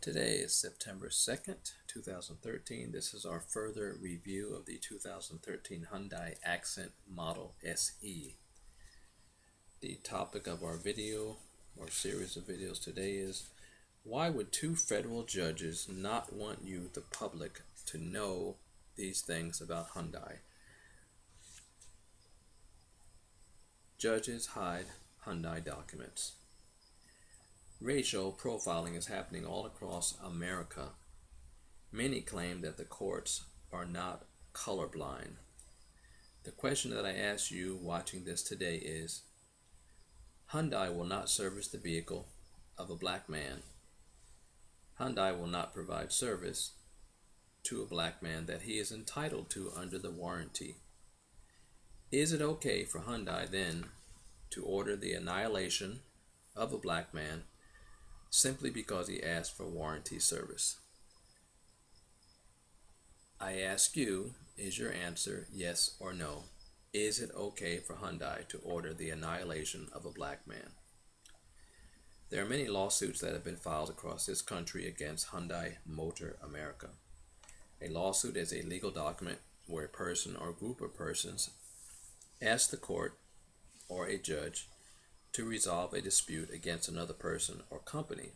Today is September 2nd, 2013. This is our further review of the 2013 Hyundai Accent Model SE. The topic of our video or series of videos today is, why would two federal judges not want you, the public, to know these things about Hyundai? Judges hide Hyundai documents. Racial profiling is happening all across America. Many claim that the courts are not colorblind. The question that I ask you watching this today is, Hyundai will not service the vehicle of a black man. Hyundai will not provide service to a black man that he is entitled to under the warranty. Is it okay for Hyundai then to order the annihilation of a black man simply because he asked for warranty service? I ask you, is your answer yes or no? Is it okay for Hyundai to order the annihilation of a black man? There are many lawsuits that have been filed across this country against Hyundai Motor America. A lawsuit is a legal document where a person or group of persons ask the court or a judge to resolve a dispute against another person or company.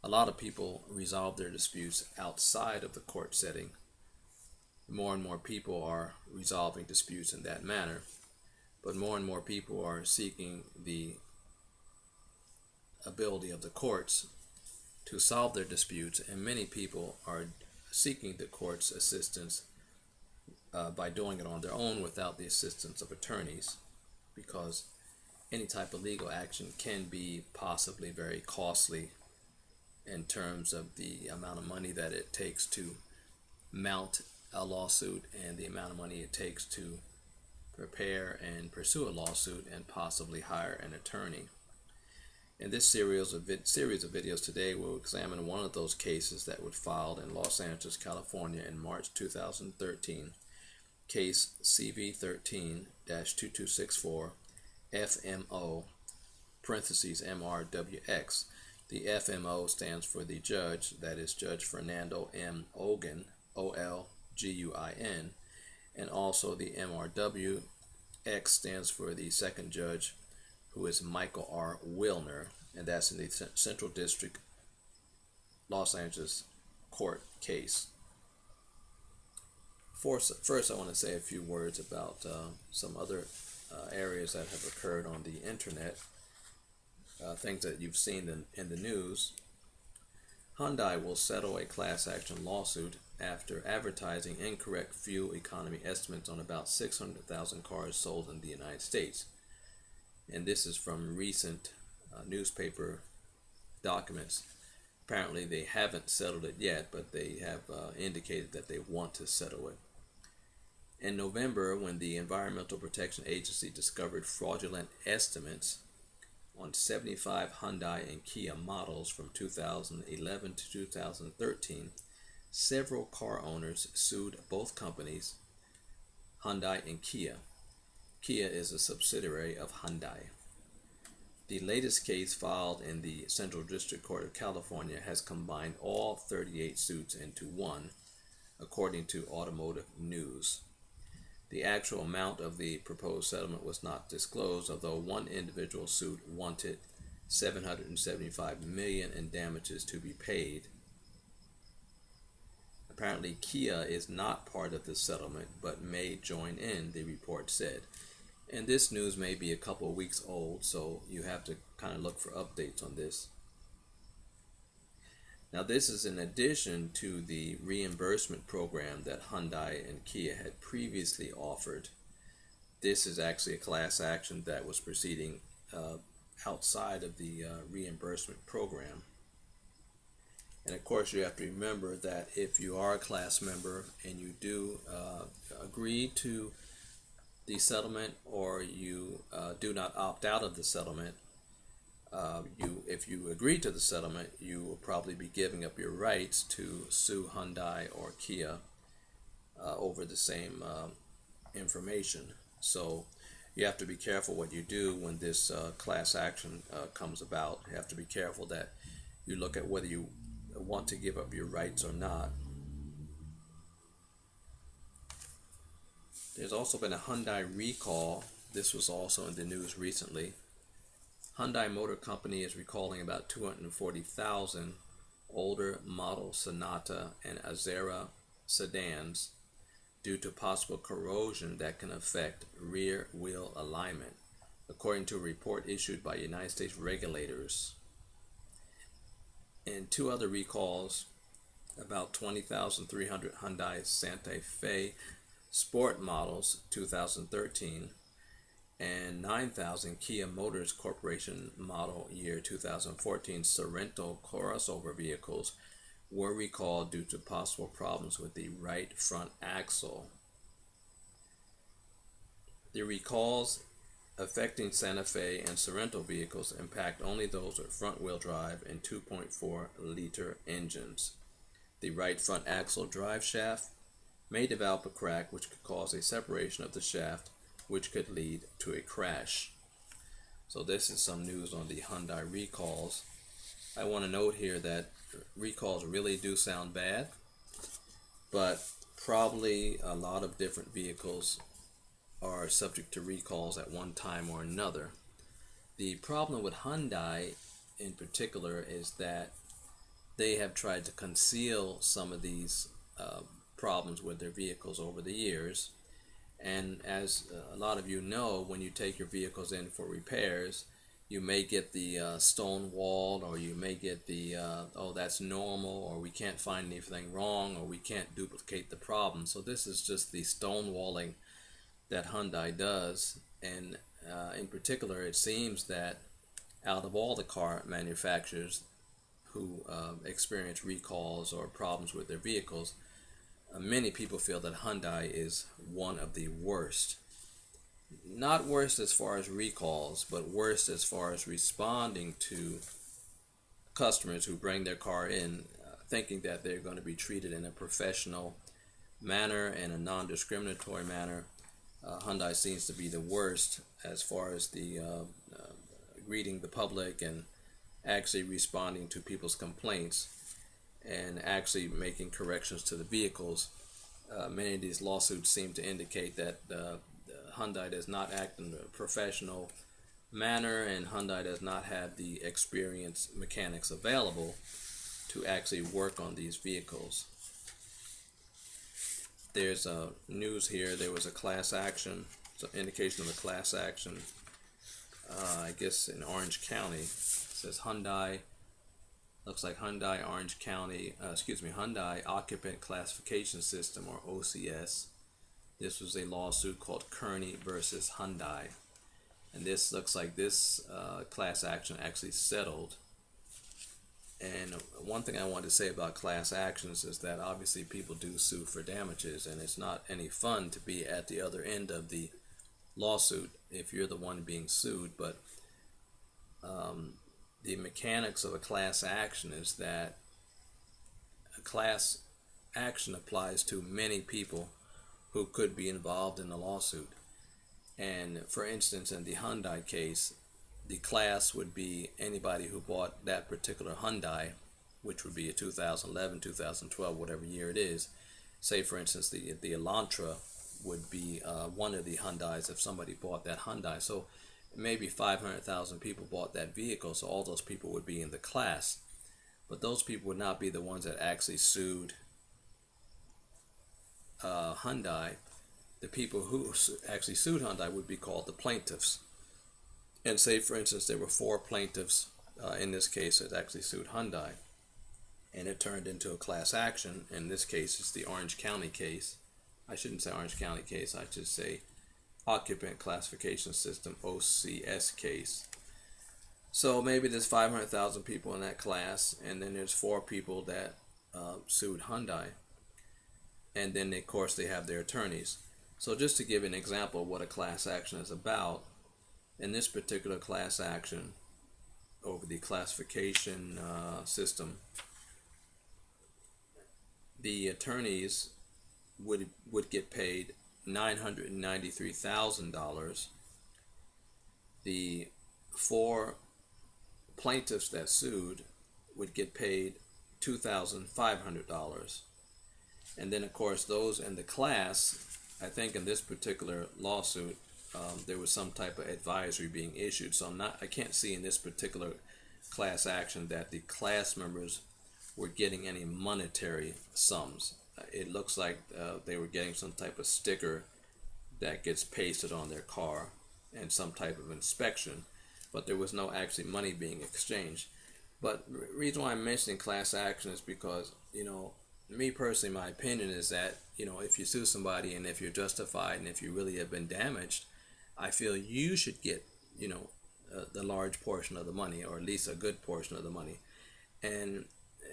A lot of people resolve their disputes outside of the court setting. More and more people are resolving disputes in that manner, but more and more people are seeking the ability of the courts to solve their disputes, and many people are seeking the court's assistance by doing it on their own without the assistance of attorneys, because any type of legal action can be possibly very costly in terms of the amount of money that it takes to mount a lawsuit and the amount of money it takes to prepare and pursue a lawsuit and possibly hire an attorney. In this series of videos today, we'll examine one of those cases that was filed in Los Angeles, California in March 2013, case CV13-2264 FMO, parentheses MRWx. The FMO stands for the judge, that is Judge Fernando M. Olguin, O-L-G-U-I-N, and also the MRWx stands for the second judge, who is Michael R. Wilner, and that's in the Central District Los Angeles court case. First, I want to say a few words about some other areas that have occurred on the internet, things that you've seen in the news. Hyundai will settle a class action lawsuit after advertising incorrect fuel economy estimates on about 600,000 cars sold in the United States. And this is from recent newspaper documents. Apparently they haven't settled it yet, but they have indicated that they want to settle it. In November, when the Environmental Protection Agency discovered fraudulent estimates on 75 Hyundai and Kia models from 2011 to 2013, several car owners sued both companies, Hyundai and Kia. Kia is a subsidiary of Hyundai. The latest case filed in the Central District Court of California has combined all 38 suits into one, according to Automotive News. The actual amount of the proposed settlement was not disclosed, although one individual suit wanted $775 million in damages to be paid. Apparently, Kia is not part of the settlement, but may join in, the report said. And this news may be a couple of weeks old, so you have to kind of look for updates on this. Now, this is in addition to the reimbursement program that Hyundai and Kia had previously offered. This is actually a class action that was proceeding outside of the reimbursement program. And of course, you have to remember that if you are a class member and you do agree to the settlement, or you do not opt out of the settlement, if you agree to the settlement, you will probably be giving up your rights to sue Hyundai or Kia over the same information. So you have to be careful what you do when this class action comes about. You have to be careful that you look at whether you want to give up your rights or not. There's also been a Hyundai recall. This was also in the news recently. Hyundai Motor Company is recalling about 240,000 older model Sonata and Azera sedans due to possible corrosion that can affect rear wheel alignment, according to a report issued by United States regulators. And two other recalls, about 20,300 Hyundai Santa Fe Sport models 2013 and 9,000 Kia Motors Corporation model year 2014 Sorento crossover vehicles were recalled due to possible problems with the right front axle. The recalls affecting Santa Fe and Sorento vehicles impact only those with front-wheel drive and 2.4-liter engines. The right front axle drive shaft may develop a crack which could cause a separation of the shaft, which could lead to a crash. So this is some news on the Hyundai recalls. I want to note here that recalls really do sound bad, but probably a lot of different vehicles are subject to recalls at one time or another. The problem with Hyundai in particular is that they have tried to conceal some of these problems with their vehicles over the years. And as a lot of you know, when you take your vehicles in for repairs, you may get the stone walled, or you may get the oh, that's normal, or we can't find anything wrong, or we can't duplicate the problem. So this is just the stonewalling that Hyundai does. And in particular, it seems that out of all the car manufacturers who experience recalls or problems with their vehicles, many people feel that Hyundai is one of the worst. Not worst as far as recalls, but worst as far as responding to customers who bring their car in thinking that they're going to be treated in a professional manner and a non-discriminatory manner. Hyundai seems to be the worst as far as the greeting the public and actually responding to people's complaints and actually making corrections to the vehicles. Many of these lawsuits seem to indicate that Hyundai does not act in a professional manner, and Hyundai does not have the experienced mechanics available to actually work on these vehicles. There's news here. There was a class action, it's an indication of a class action, I guess in Orange County. It says Hyundai. Looks like Hyundai Orange County, Hyundai Occupant Classification System, or OCS. This was a lawsuit called Kearney versus Hyundai. And this looks like this class action actually settled. And one thing I want to say about class actions is that obviously people do sue for damages, and it's not any fun to be at the other end of the lawsuit if you're the one being sued. But the mechanics of a class action is that a class action applies to many people who could be involved in the lawsuit. And for instance, in the Hyundai case, the class would be anybody who bought that particular Hyundai, which would be a 2011, 2012, whatever year it is. Say for instance the Elantra would be one of the Hyundais if somebody bought that Hyundai. So maybe 500,000 people bought that vehicle, so all those people would be in the class. But those people would not be the ones that actually sued Hyundai. The people who actually sued Hyundai would be called the plaintiffs. And say for instance there were 4 plaintiffs in this case that actually sued Hyundai, and it turned into a class action. In this case it's the Orange County case. I shouldn't say Orange County case, I should say Occupant Classification System, OCS case. So maybe there's 500,000 people in that class, and then there's 4 people that sued Hyundai, and then of course they have their attorneys. So just to give an example of what a class action is about, in this particular class action over the classification system, the attorneys would get paid $993,000. The 4 plaintiffs that sued would get paid $2,500. And then of course those in the class, I think in this particular lawsuit, there was some type of advisory being issued. So I can't see in this particular class action that the class members were getting any monetary sums. It looks like they were getting some type of sticker that gets pasted on their car and some type of inspection, but there was no actually money being exchanged. But the reason why I'm mentioning class action is because, me personally, my opinion is that, if you sue somebody and if you're justified and if you really have been damaged, I feel you should get, the large portion of the money, or at least a good portion of the money. And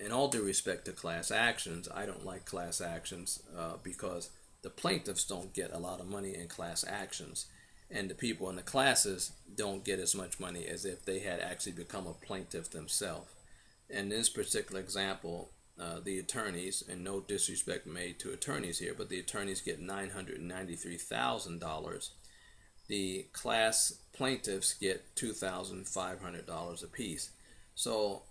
in all due respect to class actions, I don't like class actions because the plaintiffs don't get a lot of money in class actions, and the people in the classes don't get as much money as if they had actually become a plaintiff themselves. In this particular example, the attorneys, and no disrespect made to attorneys here, but the attorneys get $993,000. The class plaintiffs get $2,500 apiece. So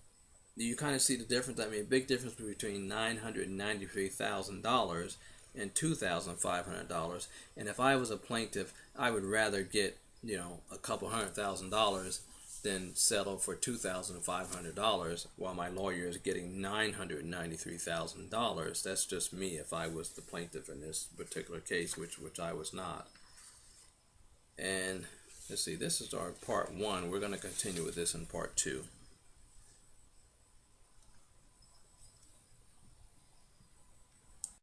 you kind of see the difference. I mean, a big difference between $993,000 and $2,500. And if I was a plaintiff, I would rather get, a couple $100,000 than settle for $2,500 while my lawyer is getting $993,000. That's just me if I was the plaintiff in this particular case, which I was not. And let's see, this is our part 1. We're going to continue with this in part 2.